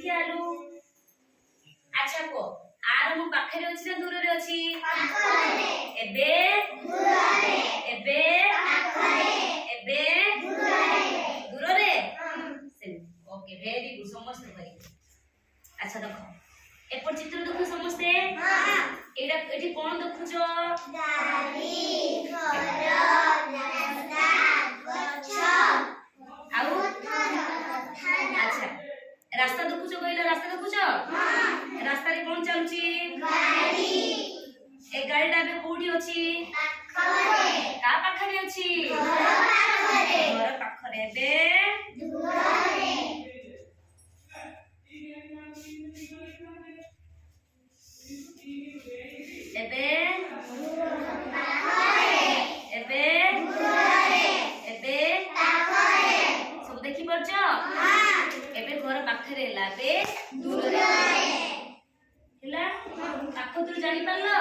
कोठी आलु अच्छा को आर मु पाखरे अछि ना दूर रे अछि पाखरे एबे दूर रे एबे पाखरे एबे दूर रे ओके वेरी गुड समस्त भाई अच्छा देखो एपर चित्र देखो समस्ते हां एडा एठी कोन देखुछो गाड़ी घर रास्ता गछ आउ अच्छा रास्ता देखुछो कहलो रास्ता देखुछो हां रास्ता रे कोन चलुची गाड़ी ए गाड़ीटा बे कोठी अछि पाखरे का पाखरे अछि घर पाखरे बे दूर रे एबे पाखरे एबे दूर रे एबे पाखरे सब देखि परछो हां एबे घर पाखरे ला बे दूर रे हिला पाखो तू जानि पारलो